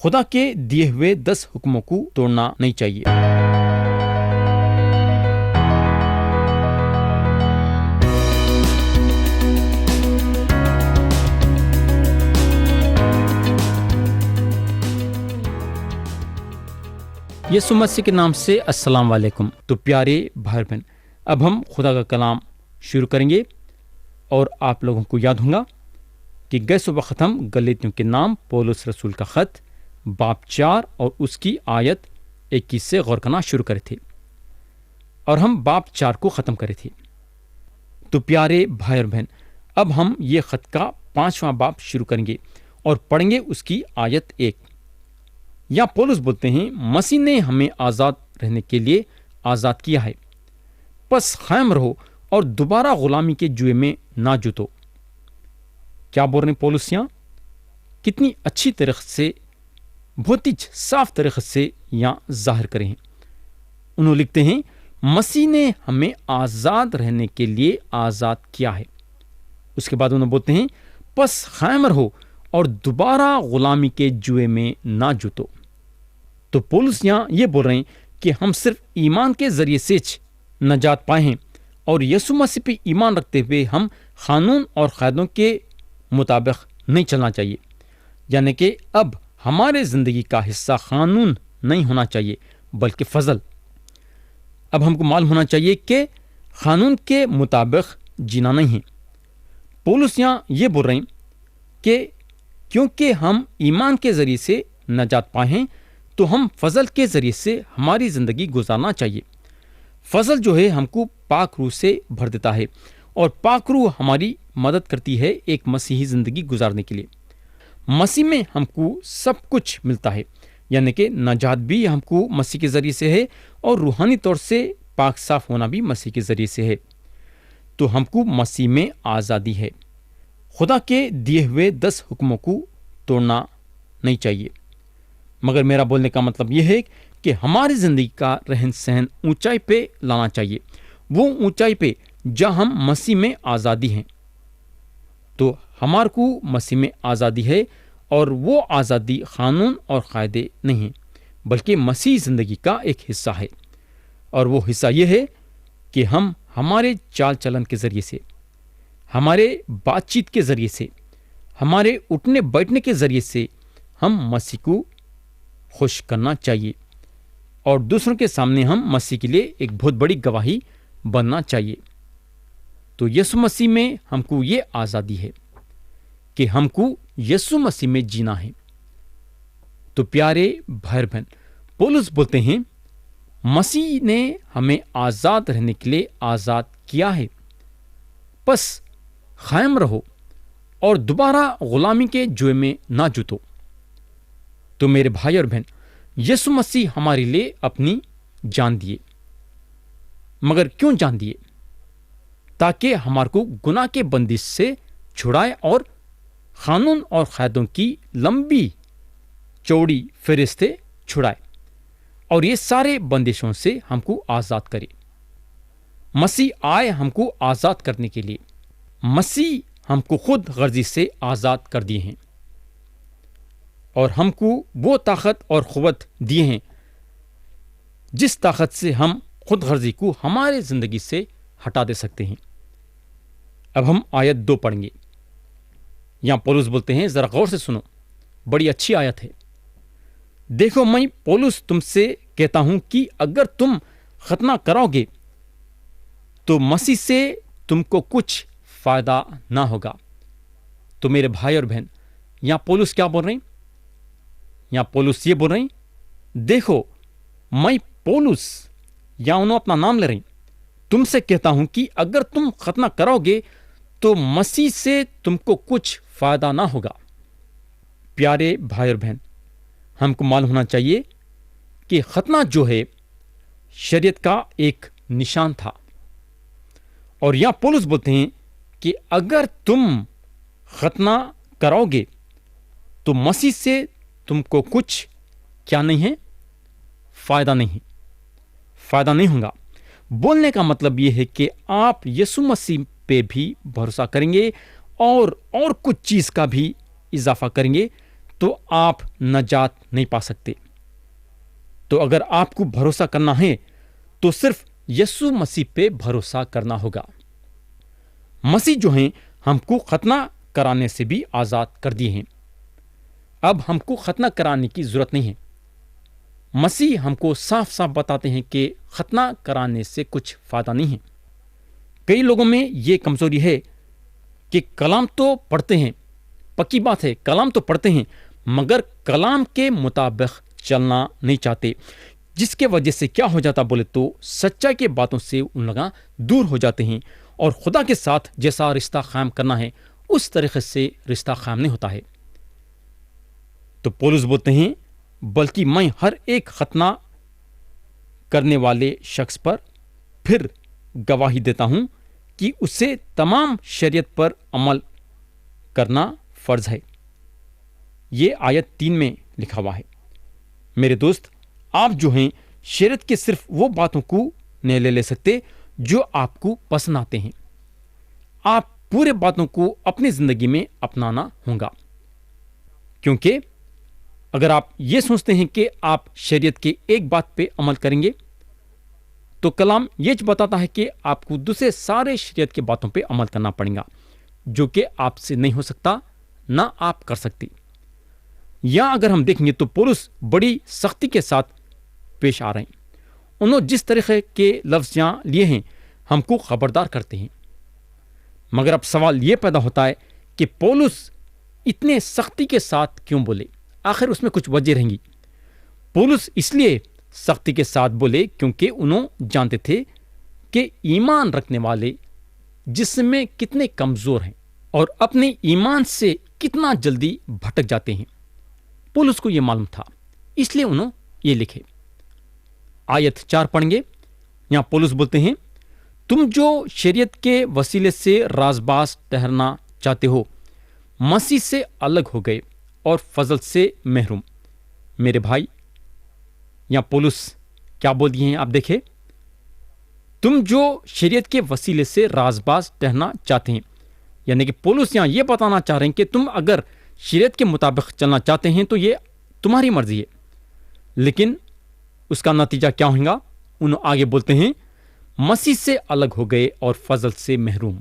خدا کے دیے ہوئے 10 حکموں کو توڑنا نہیں چاہیے۔ یسوع مسیح کے نام سے السلام علیکم۔ تو پیارے بھائی بہن، اب ہم خدا کا کلام شروع کریں گے، اور آپ لوگوں کو یاد ہوگا کہ گئے صبح ہم گلاطیوں کے نام پولس رسول کا خط باب 4 اور اس کی آیت 21 سے غور کرنا شروع کرے تھے، اور ہم باب 4 کو ختم کرے تھے۔ تو پیارے بھائی اور بہن، اب ہم یہ خط کا 5واں باب شروع کریں گے اور پڑھیں گے اس کی آیت 1۔ یا پولس بولتے ہیں، مسیح نے ہمیں آزاد رہنے کے لیے آزاد کیا ہے، پس قائم رہو اور دوبارہ غلامی کے جوئے میں نہ جوتو۔ کیا بول رہے ہیں پولس یہاں؟ کتنی اچھی طریقے سے، بہت ہی صاف طریقے سے یہاں ظاہر کرے ہیں۔ انہوں لکھتے ہیں، مسیح نے ہمیں آزاد رہنے کے لیے آزاد کیا ہے۔ اس کے بعد انہوں بولتے ہیں، پس قائم رہو اور دوبارہ غلامی کے جوئے میں نہ جوتو۔ تو پولس یہاں یہ بول رہے ہیں کہ ہم صرف ایمان کے ذریعے سے نجات پائے ہیں، اور یسوع مسیح پہ ایمان رکھتے ہوئے ہم قانون اور قاعدوں کے مطابق نہیں چلنا چاہیے۔ یعنی کہ اب ہمارے زندگی کا حصہ قانون نہیں ہونا چاہیے بلکہ فضل۔ اب ہم کو معلوم ہونا چاہیے کہ قانون کے مطابق جینا نہیں ہے۔ پولس یہاں یہ بول رہے ہیں کہ کیونکہ ہم ایمان کے ذریعے سے نجات پائے ہیں تو ہم فضل کے ذریعے سے ہماری زندگی گزارنا چاہیے۔ فضل جو ہے ہم کو پاک روح سے بھر دیتا ہے، اور پاک روح ہماری مدد کرتی ہے ایک مسیحی زندگی گزارنے کے لیے۔ مسیح میں ہم کو سب کچھ ملتا ہے، یعنی کہ نجات بھی ہم کو مسیح کے ذریعے سے ہے، اور روحانی طور سے پاک صاف ہونا بھی مسیح کے ذریعے سے ہے۔ تو ہم کو مسیح میں آزادی ہے۔ خدا کے دیے ہوئے 10 حکموں کو توڑنا نہیں چاہیے، مگر میرا بولنے کا مطلب یہ ہے کہ ہماری زندگی کا رہن سہن اونچائی پہ لانا چاہیے، وہ اونچائی پہ جہاں ہم مسیح میں آزادی ہیں۔ تو ہمارے کو مسیح میں آزادی ہے، اور وہ آزادی قانون اور قاعدے نہیں ہیں بلکہ مسیح زندگی کا ایک حصہ ہے۔ اور وہ حصہ یہ ہے کہ ہم ہمارے چال چلن کے ذریعے سے، ہمارے بات چیت کے ذریعے سے، ہمارے اٹھنے بیٹھنے کے ذریعے سے ہم مسیح کو خوش کرنا چاہیے، اور دوسروں کے سامنے ہم مسیح کے لیے ایک بہت بڑی گواہی بننا چاہیے۔ تو یسوع مسیح میں ہم کو یہ آزادی ہے کہ ہم کو یسوع مسیح میں جینا ہے۔ تو پیارے بھائی بہن، پولس بولتے ہیں، مسیح نے ہمیں آزاد رہنے کے لیے آزاد کیا ہے، پس قائم رہو اور دوبارہ غلامی کے جوئے میں نہ جوتو۔ تو میرے بھائی اور بہن، یسوع مسیح ہمارے لیے اپنی جان دیے، مگر کیوں جان دیے؟ تاکہ ہمارے کو گناہ کے بندش سے چھڑائے، اور قانون اور قاعدوں کی لمبی چوڑی فہرست سے چھڑائے، اور یہ سارے بندشوں سے ہم کو آزاد کرے۔ مسیح آئے ہم کو آزاد کرنے کے لیے۔ مسیح ہم کو خود غرضی سے آزاد کر دیے ہیں، اور ہم کو وہ طاقت اور قوت دیے ہیں جس طاقت سے ہم خود غرضی کو ہمارے زندگی سے ہٹا دے سکتے ہیں۔ اب ہم آیت 2 پڑھیں گے۔ یہاں پولس بولتے ہیں، ذرا غور سے سنو، بڑی اچھی آیت ہے۔ دیکھو، میں پولس تم سے کہتا ہوں کہ اگر تم ختنہ کراؤ گے تو مسیح سے تم کو کچھ فائدہ نہ ہوگا۔ تو میرے بھائی اور بہن، یہاں پولس کیا بول رہے ہیں؟ یہاں پولس یہ بول رہے ہیں، دیکھو، میں پولس، یا انہوں اپنا نام لے رہے ہیں، تم سے کہتا ہوں کہ اگر تم ختنہ کراؤ گے تو مسیح سے تم کو کچھ فائدہ نہ ہوگا۔ پیارے بھائی اور بہن، ہم کو معلوم ہونا چاہیے کہ ختنہ جو ہے شریعت کا ایک نشان تھا، اور یہاں پولس بولتے ہیں کہ اگر تم ختنہ کراؤ گے تو مسیح سے تم کو کچھ کیا نہیں ہے؟ فائدہ نہیں ہوگا۔ بولنے کا مطلب یہ ہے کہ آپ یسوع مسیح پہ بھی بھروسہ کریں گے، اور کچھ چیز کا بھی اضافہ کریں گے، تو آپ نجات نہیں پا سکتے۔ تو اگر آپ کو بھروسہ کرنا ہے تو صرف یسوع مسیح پہ بھروسہ کرنا ہوگا۔ مسیح جو ہیں ہم کو ختنہ کرانے سے بھی آزاد کر دیے ہیں۔ اب ہم کو ختنہ کرانے کی ضرورت نہیں ہے۔ مسیح ہم کو صاف صاف بتاتے ہیں کہ ختنہ کرانے سے کچھ فائدہ نہیں ہے۔ کئی لوگوں میں یہ کمزوری ہے کہ کلام تو پڑھتے ہیں، پکی بات ہے کلام تو پڑھتے ہیں، مگر کلام کے مطابق چلنا نہیں چاہتے، جس کے وجہ سے کیا ہو جاتا بولے تو سچائی کے باتوں سے ان لوگ دور ہو جاتے ہیں، اور خدا کے ساتھ جیسا رشتہ قائم کرنا ہے اس طریقے سے رشتہ قائم نہیں ہوتا ہے۔ تو پولس بولتے ہیں بلکہ میں ہر ایک ختنہ کرنے والے شخص پر پھر گواہی دیتا ہوں کہ اسے تمام شریعت پر عمل کرنا فرض ہے۔ یہ آیت 3 میں لکھا ہوا ہے۔ میرے دوست، آپ جو ہیں شریعت کے صرف وہ باتوں کو نہیں لے سکتے جو آپ کو پسند آتے ہیں، آپ پورے باتوں کو اپنی زندگی میں اپنانا ہوگا، کیونکہ اگر آپ یہ سوچتے ہیں کہ آپ شریعت کے ایک بات پہ عمل کریں گے تو کلام یہ بتاتا ہے کہ آپ کو دوسرے سارے شریعت کے باتوں پہ عمل کرنا پڑے گا، جو کہ آپ سے نہیں ہو سکتا، نہ آپ کر سکتے۔ یا اگر ہم دیکھیں گے تو پولس بڑی سختی کے ساتھ پیش آ رہے ہیں۔ انہوں جس طریقے کے لفظ یہاں لیے ہیں ہم کو خبردار کرتے ہیں، مگر اب سوال یہ پیدا ہوتا ہے کہ پولس اتنے سختی کے ساتھ کیوں بولے؟ آخر اس میں کچھ وجہ رہیں گی۔ پولس اس لیے سختی کے ساتھ بولے کیونکہ انہوں جانتے تھے کہ ایمان رکھنے والے جسم میں کتنے کمزور ہیں اور اپنے ایمان سے کتنا جلدی بھٹک جاتے ہیں۔ پولس کو یہ معلوم تھا، اس لیے انہوں یہ لکھے۔ آیت 4 پڑھیں گے۔ یہاں پولس بولتے ہیں تم جو شریعت کے وسیلے سے راز باز ٹھہرنا چاہتے ہو مسیح سے الگ ہو گئے اور فضل سے محروم۔ میرے بھائی، یہاں پولس کیا بول دیے ہیں آپ دیکھیں، تم جو شریعت کے وسیلے سے راز باز ٹھہرنا چاہتے ہیں، یعنی کہ پولس یہاں یہ بتانا چاہ رہے ہیں کہ تم اگر شریعت کے مطابق چلنا چاہتے ہیں تو یہ تمہاری مرضی ہے، لیکن اس کا نتیجہ کیا ہوگا؟ انہوں آگے بولتے ہیں مسیح سے الگ ہو گئے اور فضل سے محروم۔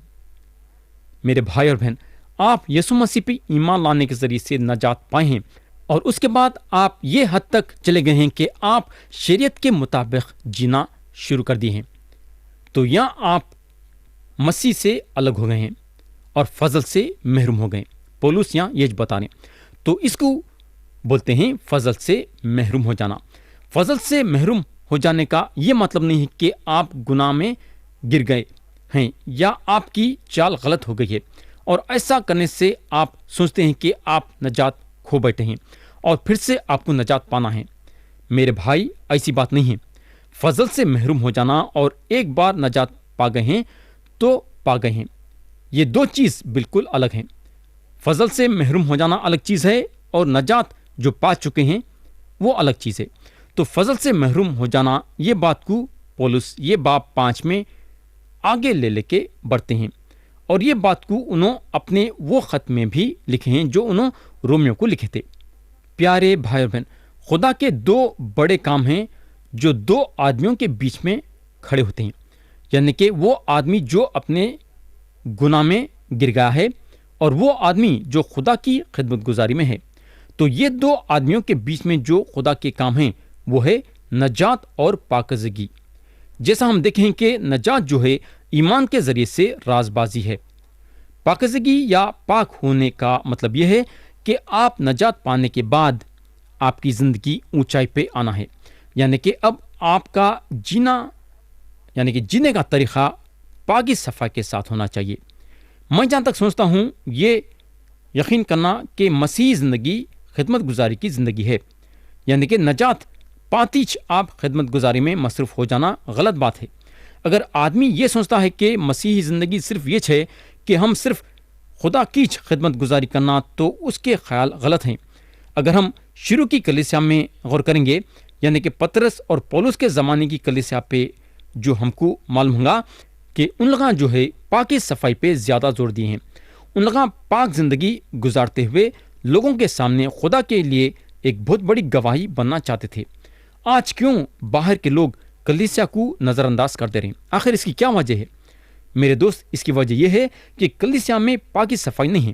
میرے بھائی اور بہن، آپ یسوع مسیح پہ ایمان لانے کے ذریعے سے نجات پائے ہیں، اور اس کے بعد آپ یہ حد تک چلے گئے ہیں کہ آپ شریعت کے مطابق جینا شروع کر دیے ہیں۔ تو یہاں آپ مسیح سے الگ ہو گئے ہیں اور فضل سے محروم ہو گئے۔ پولس یہاں یہ بتا رہے ہیں، تو اس کو بولتے ہیں فضل سے محروم ہو جانا۔ فضل سے محروم ہو جانے کا یہ مطلب نہیں ہے کہ آپ گناہ میں گر گئے ہیں یا آپ کی چال غلط ہو گئی ہے، اور ایسا کرنے سے آپ سوچتے ہیں کہ آپ نجات کھو بیٹھے ہیں اور پھر سے آپ کو نجات پانا ہے۔ میرے بھائی، ایسی بات نہیں ہے۔ فضل سے محروم ہو جانا اور ایک بار نجات پا گئے ہیں تو پا گئے ہیں، یہ دو چیز بالکل الگ ہیں۔ فضل سے محروم ہو جانا الگ چیز ہے، اور نجات جو پا چکے ہیں وہ الگ چیز ہے۔ تو فضل سے محروم ہو جانا، یہ بات کو پولس یہ باب 5 میں آگے لے کے بڑھتے ہیں، اور یہ بات کو انہوں اپنے وہ خط میں بھی لکھے ہیں جو انہوں رومیوں کو لکھے تھے۔ پیارے بھائی اور بہن، خدا کے 2 بڑے کام ہیں جو 2 آدمیوں کے بیچ میں کھڑے ہوتے ہیں، یعنی کہ وہ آدمی جو اپنے گناہ میں گر گیا ہے اور وہ آدمی جو خدا کی خدمت گزاری میں ہے۔ تو یہ 2 آدمیوں کے بیچ میں جو خدا کے کام ہیں وہ ہے نجات اور پاکیزگی۔ جیسا ہم دیکھیں کہ نجات جو ہے ایمان کے ذریعے سے راز بازی ہے۔ پاکیزگی یا پاک ہونے کا مطلب یہ ہے کہ آپ نجات پانے کے بعد آپ کی زندگی اونچائی پہ آنا ہے، یعنی کہ اب آپ کا جینے کا طریقہ پاکی صفائی کے ساتھ ہونا چاہیے۔ میں جہاں تک سوچتا ہوں یہ یقین کرنا کہ مسیحی زندگی خدمت گزاری کی زندگی ہے، یعنی کہ نجات پاتیچ آپ خدمت گزاری میں مصروف ہو جانا غلط بات ہے۔ اگر آدمی یہ سوچتا ہے کہ مسیحی زندگی صرف یہ ہے کہ ہم صرف خدا کی خدمت گزاری کرنا، تو اس کے خیال غلط ہیں۔ اگر ہم شروع کی کلیسیا میں غور کریں گے، یعنی کہ پطرس اور پولس کے زمانے کی کلیسیا پہ، جو ہم کو معلوم ہوگا کہ ان لوگاں جو ہے پاکی صفائی پہ زیادہ زور دیے ہیں۔ ان لوگاں پاک زندگی گزارتے ہوئے لوگوں کے سامنے خدا کے لیے ایک بہت بڑی گواہی بننا چاہتے تھے۔ آج کیوں باہر کے لوگ کلیسیا کو نظر انداز کرتے رہیں؟ آخر اس کی کیا وجہ ہے؟ میرے دوست، اس کی وجہ یہ ہے کہ کلیسیا میں پاکی صفائی نہیں ہے،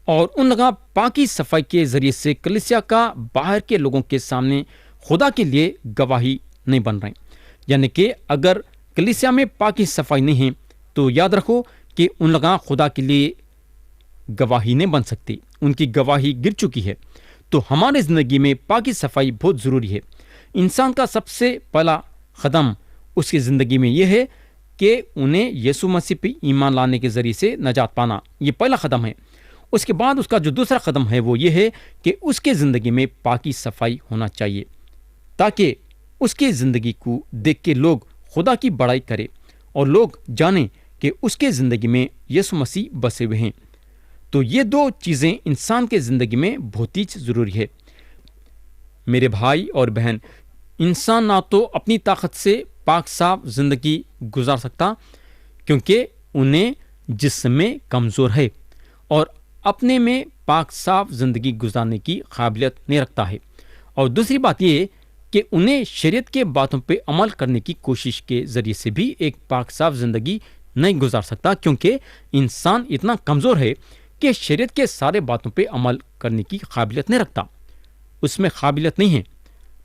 اور ان لوگوں پاکی صفائی کے ذریعے سے کلیسیا کا باہر کے لوگوں کے سامنے خدا کے لیے گواہی نہیں بن رہے۔ یعنی کہ اگر کلیسیا میں پاکی صفائی نہیں ہے تو یاد رکھو کہ ان لوگوں خدا کے لیے گواہی نہیں بن سکتی، ان کی گواہی گر چکی ہے۔ تو ہمارے زندگی میں پاکی صفائی بہت ضروری ہے۔ انسان کا سب سے پہلا قدم اس کی زندگی میں یہ ہے کہ انہیں یسوع مسیح پہ ایمان لانے کے ذریعے سے نجات پانا، یہ پہلا قدم ہے۔ اس کے بعد اس کا جو دوسرا قدم ہے وہ یہ ہے کہ اس کے زندگی میں پاکی صفائی ہونا چاہیے، تاکہ اس کے زندگی کو دیکھ کے لوگ خدا کی بڑائی کرے اور لوگ جانیں کہ اس کے زندگی میں یسوع مسیح بسے ہوئے ہیں۔ تو یہ دو چیزیں انسان کے زندگی میں بہت ہی ضروری ہے۔ میرے بھائی اور بہن، انسان نہ تو اپنی طاقت سے پاک صاف زندگی گزار سکتا، کیونکہ انہیں جسم میں کمزور ہے، اور اپنے میں پاک صاف زندگی گزارنے کی قابلیت نہیں رکھتا ہے۔ اور دوسری بات یہ کہ انہیں شریعت کے باتوں پہ عمل کرنے کی کوشش کے ذریعے سے بھی ایک پاک صاف زندگی نہیں گزار سکتا، کیونکہ انسان اتنا کمزور ہے کہ شریعت کے سارے باتوں پہ عمل کرنے کی قابلیت نہیں رکھتا، اس میں قابلیت نہیں ہے۔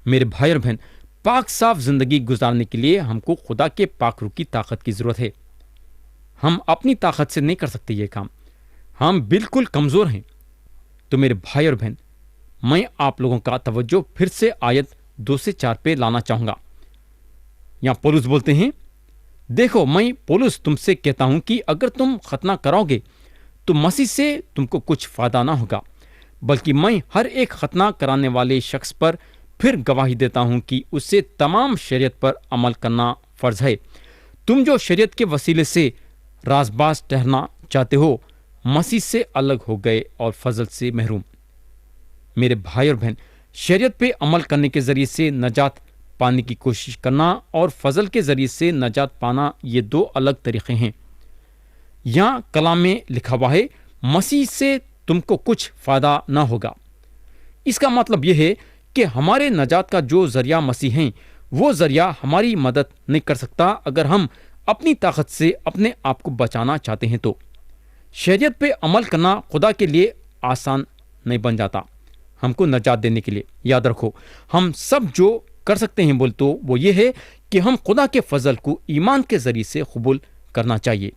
میرے بھائی اور بہن، پاک صاف زندگی گزارنے کے لیے ہم کو خدا کے پاک روح کی طاقت کی ضرورت ہے۔ ہم اپنی طاقت سے نہیں کر سکتے یہ کام، ہم بالکل کمزور ہیں۔ تو میرے بھائی اور بہن، میں آپ لوگوں کا توجہ پھر سے آیت 2 سے 4 پہ لانا چاہوں گا۔ یہاں پولس بولتے ہیں، دیکھو میں پولس تم سے کہتا ہوں کہ اگر تم ختنہ کراؤ گے تو مسیح سے تم کو کچھ فائدہ نہ ہوگا، بلکہ میں ہر ایک ختنہ کرانے والے شخص پر پھر گواہی دیتا ہوں کہ اس سے تمام شریعت پر عمل کرنا فرض ہے۔ تم جو شریعت کے وسیلے سے راز باز ٹھہرنا چاہتے ہو، مسیح سے الگ ہو گئے اور فضل سے محروم۔ میرے بھائی اور بہن، شریعت پہ عمل کرنے کے ذریعے سے نجات پانے کی کوشش کرنا اور فضل کے ذریعے سے نجات پانا، یہ دو الگ طریقے ہیں۔ یہاں کلام میں لکھا ہوا ہے، مسیح سے تم کو کچھ فائدہ نہ ہوگا۔ اس کا مطلب یہ ہے کہ ہمارے نجات کا جو ذریعہ مسیح ہیں، وہ ذریعہ ہماری مدد نہیں کر سکتا اگر ہم اپنی طاقت سے اپنے آپ کو بچانا چاہتے ہیں۔ تو شریعت پہ عمل کرنا خدا کے لیے آسان نہیں بن جاتا ہم کو نجات دینے کے لیے۔ یاد رکھو، ہم سب جو کر سکتے ہیں بول تو وہ یہ ہے کہ ہم خدا کے فضل کو ایمان کے ذریعے سے قبول کرنا چاہیے۔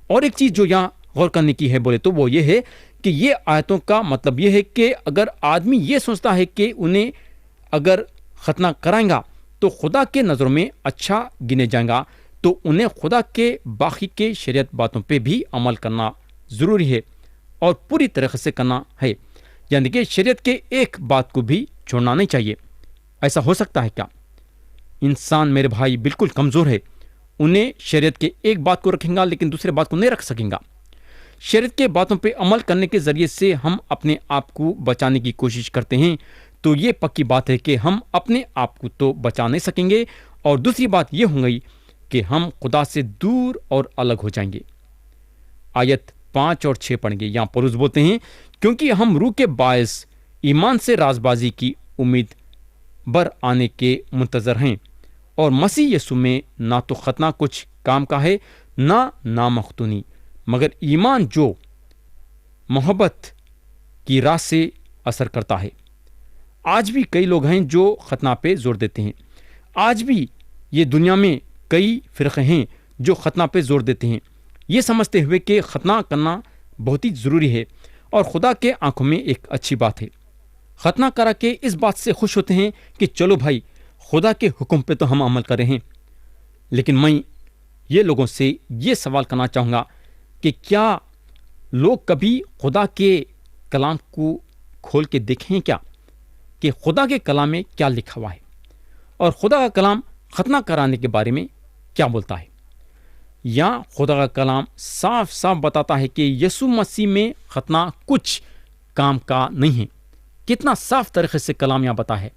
اور ایک چیز جو یہاں غور کرنے کی ہے بولے تو وہ یہ ہے کہ یہ آیتوں کا مطلب یہ ہے کہ اگر آدمی یہ سوچتا ہے کہ انہیں اگر ختنہ کرائیں گا تو خدا کے نظروں میں اچھا گنے جائیں گا، تو انہیں خدا کے باقی کے شریعت باتوں پہ بھی عمل کرنا ضروری ہے اور پوری طریقے سے کرنا ہے۔ یعنی کہ شریعت کے ایک بات کو بھی چھوڑنا نہیں چاہیے۔ ایسا ہو سکتا ہے کیا؟ انسان میرے بھائی بالکل کمزور ہے، انہیں شریعت کے ایک بات کو رکھیں گا لیکن دوسرے بات کو نہیں رکھ سکیں گا۔ شریعت کے باتوں پہ عمل کرنے کے ذریعے سے ہم اپنے آپ کو بچانے کی کوشش کرتے ہیں، تو یہ پکی بات ہے کہ ہم اپنے آپ کو تو بچا نہیں سکیں گے، اور دوسری بات یہ ہو گئی کہ ہم خدا سے دور اور الگ ہو جائیں گے۔ آیت 5 اور 6 پڑھیں گے۔ یہاں پولس بولتے ہیں، کیونکہ ہم روح کے باعث ایمان سے رازبازی کی امید بر آنے کے منتظر ہیں، اور مسیح یسوع میں نہ تو ختنہ کچھ کام کا ہے نہ نامختونی، مگر ایمان جو محبت کی راہ سے اثر کرتا ہے۔ آج بھی کئی لوگ ہیں جو ختنہ پہ زور دیتے ہیں۔ آج بھی یہ دنیا میں کئی فرقے ہیں جو ختنہ پہ زور دیتے ہیں، یہ سمجھتے ہوئے کہ ختنہ کرنا بہت ہی ضروری ہے اور خدا کے آنکھوں میں ایک اچھی بات ہے۔ ختنہ کرا کے اس بات سے خوش ہوتے ہیں کہ چلو بھائی، خدا کے حکم پہ تو ہم عمل کر رہے ہیں۔ لیکن میں یہ لوگوں سے یہ سوال کرنا چاہوں گا کہ کیا لوگ کبھی خدا کے کلام کو کھول کے دیکھیں کیا کہ خدا کے کلام میں کیا لکھا ہوا ہے، اور خدا کا کلام ختنہ کرانے کے بارے میں کیا بولتا ہے؟ یہاں خدا کا کلام صاف صاف بتاتا ہے کہ یسوع مسیح میں ختنہ کچھ کام کا نہیں ہے۔ کتنا صاف طریقے سے کلام یہاں بتا ہے۔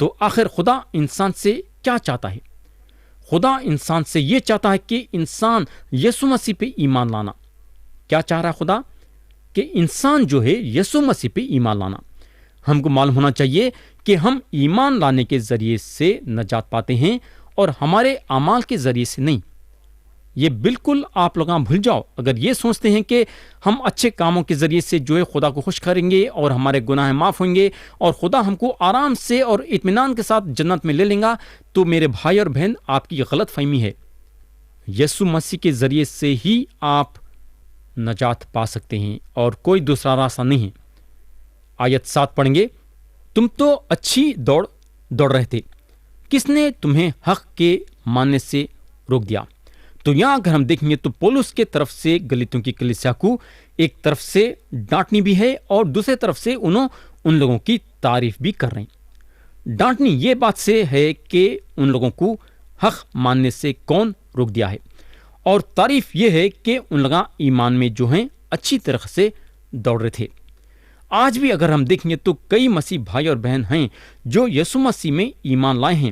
تو آخر خدا انسان سے کیا چاہتا ہے؟ خدا انسان سے یہ چاہتا ہے کہ انسان یسوع مسیح پہ ایمان لانا۔ کیا چاہ رہا ہے خدا؟ کہ انسان جو ہے یسوع مسیح پہ ایمان لانا. ہم کو معلوم ہونا چاہیے کہ ہم ایمان لانے کے ذریعے سے نجات پاتے ہیں اور ہمارے اعمال کے ذریعے سے نہیں. یہ بالکل آپ لوگ بھول جاؤ. اگر یہ سوچتے ہیں کہ ہم اچھے کاموں کے ذریعے سے جو ہے خدا کو خوش کریں گے اور ہمارے گناہ معاف ہوں گے اور خدا ہم کو آرام سے اور اطمینان کے ساتھ جنت میں لے لیں گا، تو میرے بھائی اور بہن، آپ کی غلط فہمی ہے. یسوع مسیح کے ذریعے سے ہی آپ نجات پا سکتے ہیں اور کوئی دوسرا راستہ نہیں ہے. آیت 7 پڑھیں گے. تم تو اچھی دوڑ رہے تھے، کس نے تمہیں حق کے ماننے سے روک دیا؟ تو یہاں اگر ہم دیکھیں گے تو پولس کے طرف سے گلاطیوں کی کلیسیا کو ایک طرف سے ڈانٹنی بھی ہے اور دوسرے طرف سے ان لوگوں کی تعریف بھی کر رہے ہیں. ڈانٹنی یہ بات سے ہے کہ ان لوگوں کو حق ماننے سے کون روک دیا ہے، اور تعریف یہ ہے کہ ان لوگ ایمان میں جو ہیں اچھی طرح سے دوڑ رہے تھے. آج بھی اگر ہم دیکھیں گے تو کئی مسیح بھائی اور بہن ہیں جو یسوع مسیح میں ایمان لائے ہیں.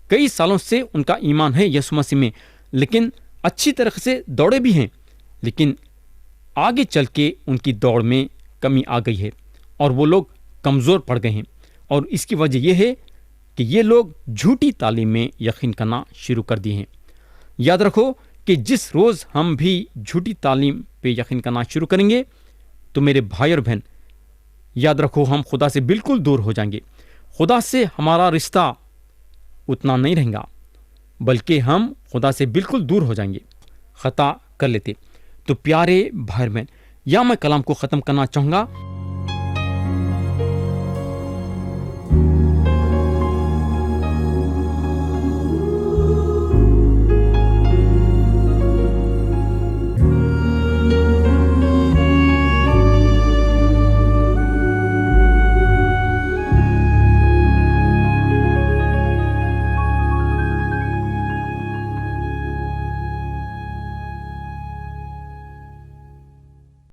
کئی سالوں سے ان کا ایمان ہے یسوع مسیح میں، لیکن اچھی طرح سے دوڑے بھی ہیں، لیکن آگے چل کے ان کی دوڑ میں کمی آ گئی ہے اور وہ لوگ کمزور پڑ گئے ہیں. اور اس کی وجہ یہ ہے کہ یہ لوگ جھوٹی تعلیم میں یقین کرنا شروع کر دیے ہیں. یاد رکھو کہ جس روز ہم بھی جھوٹی تعلیم پہ یقین کرنا شروع کریں گے تو میرے بھائی اور بہن، یاد رکھو ہم خدا سے بالکل دور ہو جائیں گے. خدا سے ہمارا رشتہ اتنا نہیں رہے گا، بلکہ ہم خدا سے بالکل دور ہو جائیں گے، خطا کر لیتے. تو پیارے بھائی بہن، یا میں کلام کو ختم کرنا چاہوں گا.